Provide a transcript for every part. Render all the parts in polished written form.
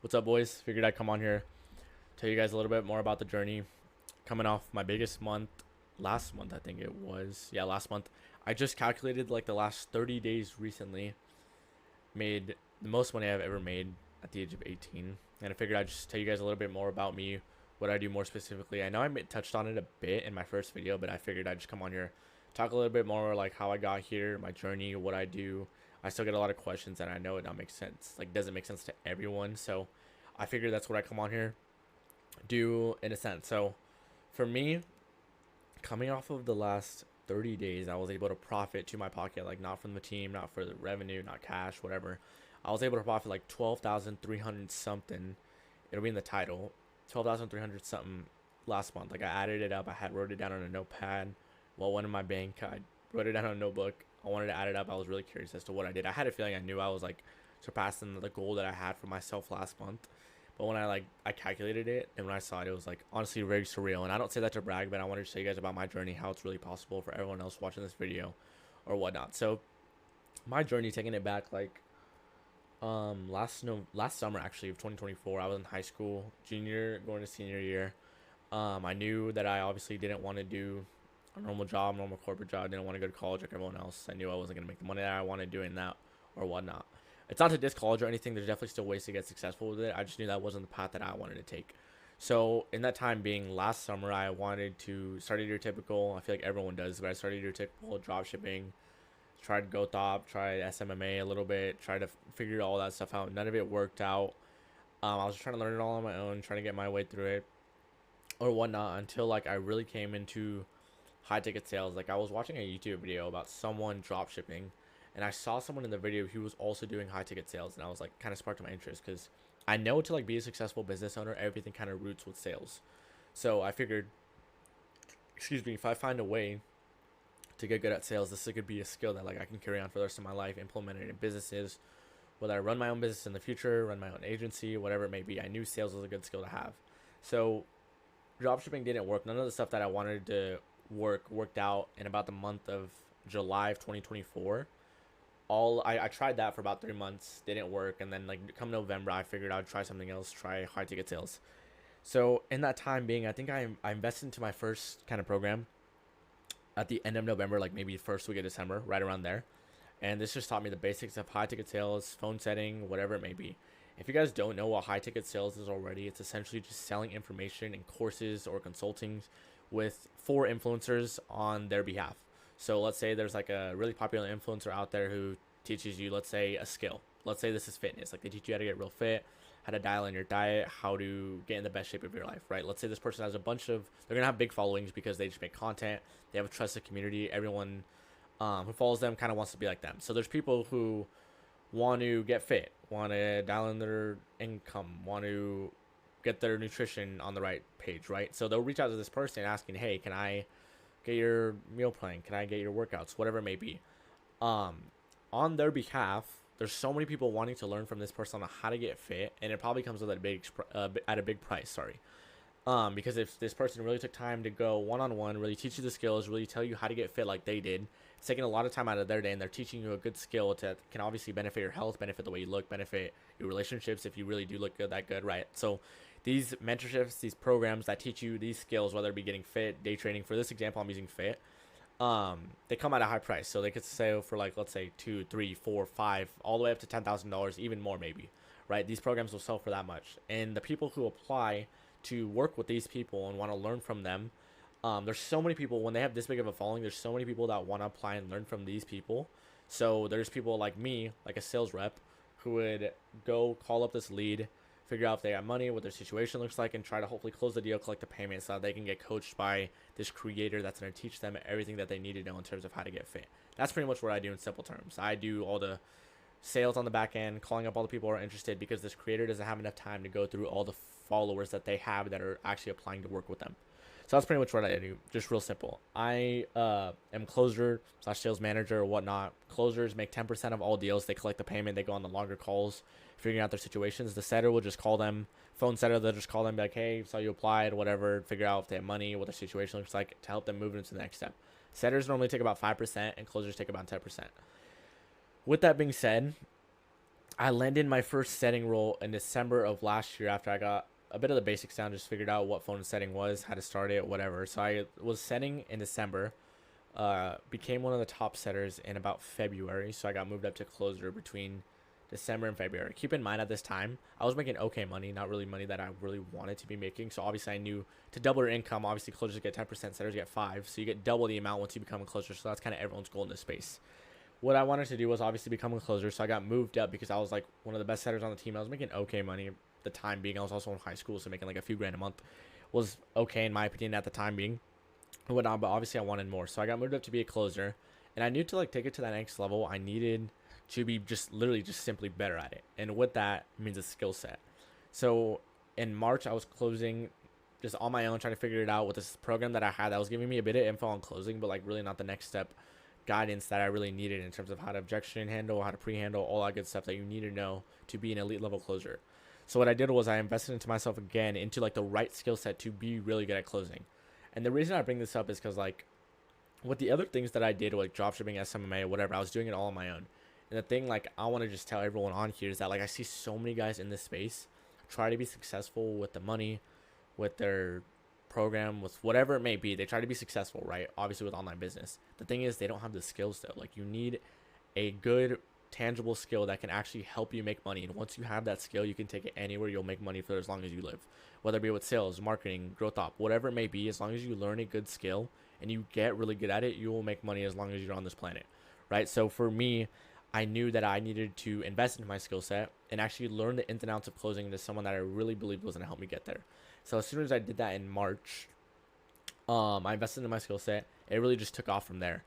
What's up, boys? Figured I'd come on here, tell you guys a little bit more about the journey. Coming off my biggest month, last month, I think it was. Yeah, last month. I just calculated like the last 30 days recently, made the most money I've ever made at the age of 18. And I figured I'd just tell you guys a little bit more about me, what I do more specifically. I know touched on it a bit in my first video, but I figured I'd just come on here, talk a little bit more like how I got here, my journey, what I do. I still get a lot of questions, and I know it don't make sense. Like, doesn't make sense to everyone. So I figured that's what I come on here do in a sense. So for me, coming off of the last 30 days, I was able to profit to my pocket, like not from the team, not for the revenue, not cash, whatever. I was able to profit like 12,300 something. It'll be in the title. 12,300 something last month. Like, I added it up. I had wrote it down on a notepad. Well, one in my bank. I wrote it down on a notebook. I wanted to add it up. I was really curious as to what I did. I had a feeling I knew I was like surpassing the goal that I had for myself last month. But when I calculated it, and when I saw it, it was like honestly very surreal. And I don't say that to brag, but I wanted to show you guys about my journey, how it's really possible for everyone else watching this video or whatnot. So my journey, taking it back, like last summer actually of 2024, I was in high school, junior going to senior year. I knew that I obviously didn't want to do a normal job, normal corporate job. I didn't want to go to college like everyone else. I knew I wasn't gonna make the money that I wanted doing that or whatnot. It's not to diss college or anything. There's definitely still ways to get successful with it. I just knew that wasn't the path that I wanted to take. So in that time being last summer, I wanted to start your typical. I feel like everyone does, but I started your typical drop shipping. Tried GoThop, tried SMMA a little bit, tried to figure all that stuff out. None of it worked out. I was just trying to learn it all on my own, trying to get my way through it or whatnot until like I really came into high ticket sales. Like, I was watching a YouTube video about someone drop shipping, and I saw someone in the video who was also doing high ticket sales, and I was like, kind of sparked my interest because I know to like be a successful business owner, everything kind of roots with sales. So I figured, excuse me, if I find a way to get good at sales, this could be a skill that like I can carry on for the rest of my life, implement it in businesses, whether I run my own business in the future, run my own agency, whatever it may be. I knew sales was a good skill to have. So dropshipping didn't work. None of the stuff that I wanted to worked out in about the month of July of 2024. I tried that for about 3 months, didn't work, and then like come November, I figured I'd try something else, try high ticket sales. So in that time being, I think I invested into my first kind of program at the end of November, like maybe first week of December, right around there. And this just taught me the basics of high ticket sales, phone setting, whatever it may be. If you guys don't know what high ticket sales is already, it's essentially just selling information in courses or consultings with for influencers on their behalf. So let's say there's like a really popular influencer out there who teaches you, let's say, a skill. Let's say this is fitness. Like, they teach you how to get real fit, how to dial in your diet, how to get in the best shape of your life, right? Let's say this person has they're going to have big followings because they just make content. They have a trusted community. Everyone who follows them kind of wants to be like them. So there's people who want to get fit, want to dial in their income, want to get their nutrition on the right page, right? So they'll reach out to this person asking, hey, can I get your meal plan? Can I get your workouts? Whatever it may be. On their behalf, there's so many people wanting to learn from this person on how to get fit, and it probably comes with at a big price. Sorry. Because if this person really took time to go one-on-one, really teach you the skills, really tell you how to get fit like they did, it's taking a lot of time out of their day, and they're teaching you a good skill that can obviously benefit your health, benefit the way you look, benefit your relationships if you really do look good, right? So these mentorships, these programs that teach you these skills, whether it be getting fit, day training, for this example, I'm using fit, they come at a high price. So they could sell for like, let's say 2, 3, 4, 5, all the way up to $10,000, even more maybe, right? These programs will sell for that much. And the people who apply to work with these people and want to learn from them, there's so many people, when they have this big of a following, there's so many people that want to apply and learn from these people. So there's people like me, like a sales rep, who would go call up this lead, figure out if they got money, what their situation looks like, and try to hopefully close the deal, collect the payment, so that they can get coached by this creator that's going to teach them everything that they need to know in terms of how to get fit. That's pretty much what I do in simple terms. I do all the sales on the back end, calling up all the people who are interested, because this creator doesn't have enough time to go through all the followers that they have that are actually applying to work with them. So that's pretty much what I do, just real simple. I am closer / sales manager or whatnot. Closers make 10% of all deals. They collect the payment. They go on the longer calls, figuring out their situations. The setter will just call them. Phone setter, they'll just call them, be like, hey, saw you applied, whatever. Figure out if they have money, what their situation looks like, to help them move into the next step. Setters normally take about 5%, and closers take about 10%. With that being said, I landed my first setting role in December of last year after I got a bit of the basics down, just figured out what phone setting was, how to start it, whatever. So I was setting in December, became one of the top setters in about February. So I got moved up to closer between December and February. Keep in mind at this time, I was making okay money, not really money that I really wanted to be making. So obviously I knew to double your income, obviously closers get 10%, setters get 5. So you get double the amount once you become a closer. So that's kind of everyone's goal in this space. What I wanted to do was obviously become a closer. So I got moved up because I was like one of the best setters on the team. I was making okay money the time being. I was also in high school, so making like a few grand a month was okay in my opinion at the time being and whatnot. But obviously I wanted more, so I got moved up to be a closer, and I knew to like take it to that next level, I needed to be just literally just simply better at it, and what that means is skill set. So in March I was closing just on my own, trying to figure it out with this program that I had that was giving me a bit of info on closing, but like really not the next step guidance that I really needed in terms of how to objection handle, how to pre-handle, all that good stuff that you need to know to be an elite level closer. So what I did was I invested into myself again, into like the right skill set to be really good at closing. And the reason I bring this up is because like with the other things that I did, like dropshipping, SMMA, whatever, I was doing it all on my own. And the thing like I want to just tell everyone on here is that like I see so many guys in this space try to be successful with the money, with their program, with whatever it may be. They try to be successful, right? Obviously with online business. The thing is they don't have the skills though. Like you need a good tangible skill that can actually help you make money. And once you have that skill, you can take it anywhere. You'll make money for as long as you live, whether it be with sales, marketing, growth op, whatever it may be. As long as you learn a good skill and you get really good at it, you will make money as long as you're on this planet, right? So for me, I knew that I needed to invest into my skill set and actually learn the ins and outs of closing into someone that I really believed was going to help me get there. So as soon as I did that in March, I invested in my skill set. It really just took off from there.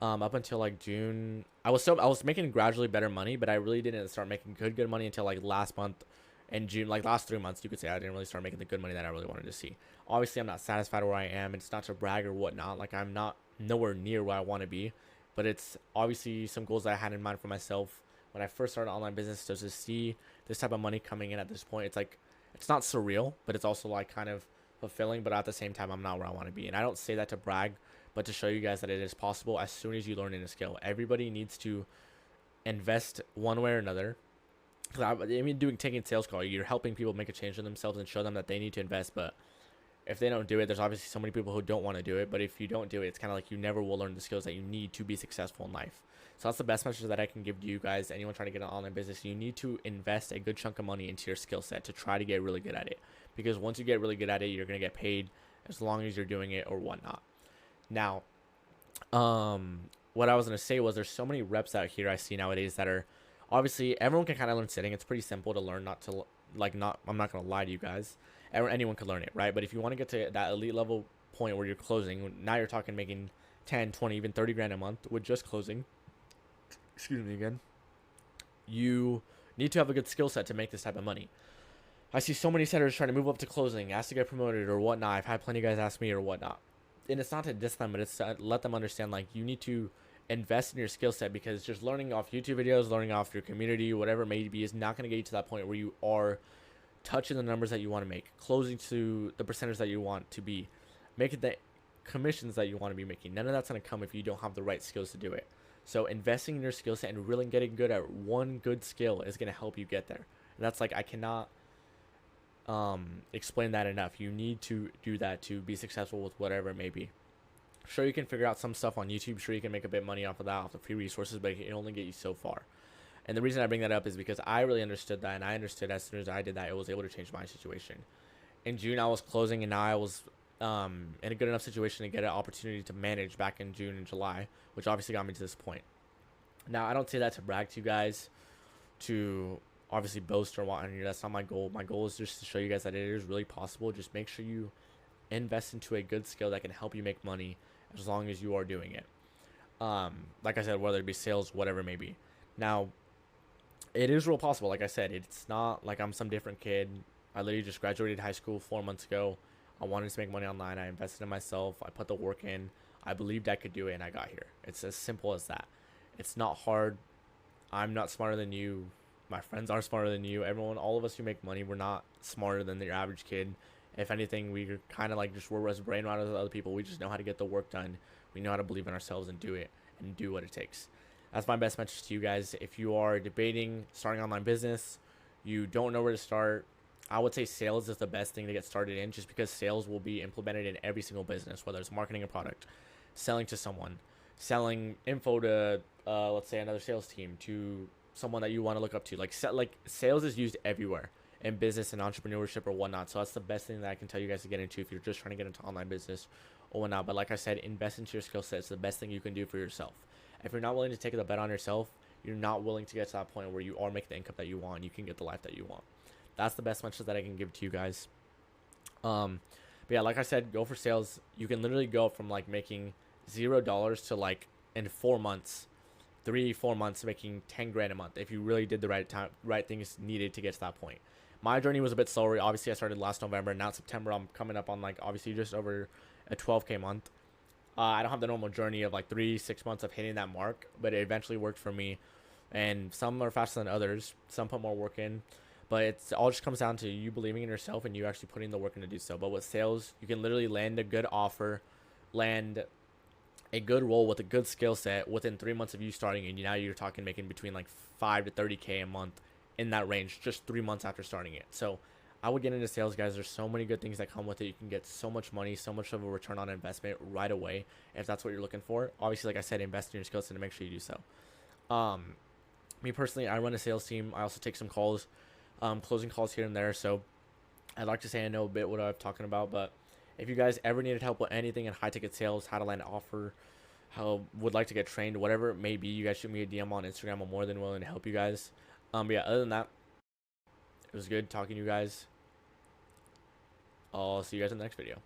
Up until like June, I was making gradually better money, but I really didn't start making good money until like last month in June, like last 3 months. You could say I didn't really start making the good money that I really wanted to see. Obviously, I'm not satisfied where I am. It's not to brag or whatnot. Like I'm not nowhere near where I want to be, but it's obviously some goals that I had in mind for myself when I first started online business. So to see this type of money coming in at this point, it's like it's not surreal, but it's also like kind of fulfilling. But at the same time, I'm not where I want to be, and I don't say that to brag, but to show you guys that it is possible as soon as you learn in a skill. Everybody needs to invest one way or another. I mean, taking sales call, you're helping people make a change in themselves and show them that they need to invest. But if they don't do it, there's obviously so many people who don't want to do it. But if you don't do it, it's kind of like you never will learn the skills that you need to be successful in life. So that's the best message that I can give to you guys. Anyone trying to get an online business, you need to invest a good chunk of money into your skill set to try to get really good at it. Because once you get really good at it, you're going to get paid as long as you're doing it or whatnot. Now, what I was gonna say was there's so many reps out here I see nowadays that are obviously everyone can kind of learn sitting. It's pretty simple to learn. Not to like not. I'm not gonna lie to you guys. Anyone can learn it, right? But if you want to get to that elite level point where you're closing, now you're talking making 10, 20, even 30 grand a month with just closing. Excuse me again. You need to have a good skill set to make this type of money. I see so many setters trying to move up to closing, ask to get promoted or whatnot. I've had plenty of guys ask me or whatnot. And it's not to diss them, but it's to let them understand like you need to invest in your skill set, because just learning off YouTube videos, learning off your community, whatever it may be, is not going to get you to that point where you are touching the numbers that you want to make, closing to the percentage that you want to be, making the commissions that you want to be making. None of that's going to come if you don't have the right skills to do it. So investing in your skill set and really getting good at one good skill is going to help you get there. And that's like I cannot explain that enough. You need to do that to be successful with whatever it may be. Sure, you can figure out some stuff on YouTube. Sure, you can make a bit of money off of that, off the free resources, but it can only get you so far. And the reason I bring that up is because I really understood that, and I understood as soon as I did that, it was able to change my situation. In June, I was closing, and now I was in a good enough situation to get an opportunity to manage back in June and July, which obviously got me to this point. Now, I don't say that to brag to you guys, to obviously boast or whatnot. That's not my goal. My goal is just to show you guys that it is really possible. Just make sure you invest into a good skill that can help you make money as long as you are doing it. Like I said, whether it be sales, whatever it may be. Now, it is real possible. Like I said, it's not like I'm some different kid. I literally just graduated high school 4 months ago. I wanted to make money online. I invested in myself. I put the work in. I believed I could do it, and I got here. It's as simple as that. It's not hard. I'm not smarter than you. My friends aren't smarter than you. Everyone, all of us who make money, we're not smarter than your average kid. If anything, we're kind of like just we're as brainwashed as other people. We just know how to get the work done. We know how to believe in ourselves and do it and do what it takes. That's my best message to you guys. If you are debating starting online business, you don't know where to start, I would say sales is the best thing to get started in, just because sales will be implemented in every single business, whether it's marketing a product, selling to someone, selling info to, let's say, another sales team, to someone that you want to look up to. Like sales is used everywhere in business and entrepreneurship or whatnot. So that's the best thing that I can tell you guys to get into if you're just trying to get into online business or whatnot. But like I said, invest into your skill set. It's the best thing you can do for yourself. If you're not willing to take the bet on yourself, you're not willing to get to that point where you are making the income that you want, you can get the life that you want. That's the best message that I can give to you guys. But yeah, like I said, go for sales. You can literally go from like making $0 to like in 4 months, 3 4 months, making 10 grand a month if you really did the right things needed to get to that point. My journey was a bit slower. Obviously, I started last November. Now September, I'm coming up on like obviously just over a 12K month. I don't have the normal journey of like 3 6 months of hitting that mark, but it eventually worked for me. And some are faster than others. Some put more work in, but it's all just comes down to you believing in yourself and you actually putting the work in to do so. But with sales, you can literally land a good offer, land a good role with a good skill set within 3 months of you starting, and now you're talking making between like 5 to 30K a month in that range just 3 months after starting it. So I would get into sales, guys. There's so many good things that come with it. You can get so much money, so much of a return on investment right away if that's what you're looking for. Obviously, like I said, invest in your skill set and make sure you do so. Um, Me personally, I run a sales team. I also take some calls, closing calls here and there. So I'd like to say I know a bit what I'm talking about, but if you guys ever needed help with anything in high ticket sales, how to land an offer, how would like to get trained, whatever it may be, you guys shoot me a DM on Instagram. I'm more than willing to help you guys. But yeah, other than that, it was good talking to you guys. I'll see you guys in the next video.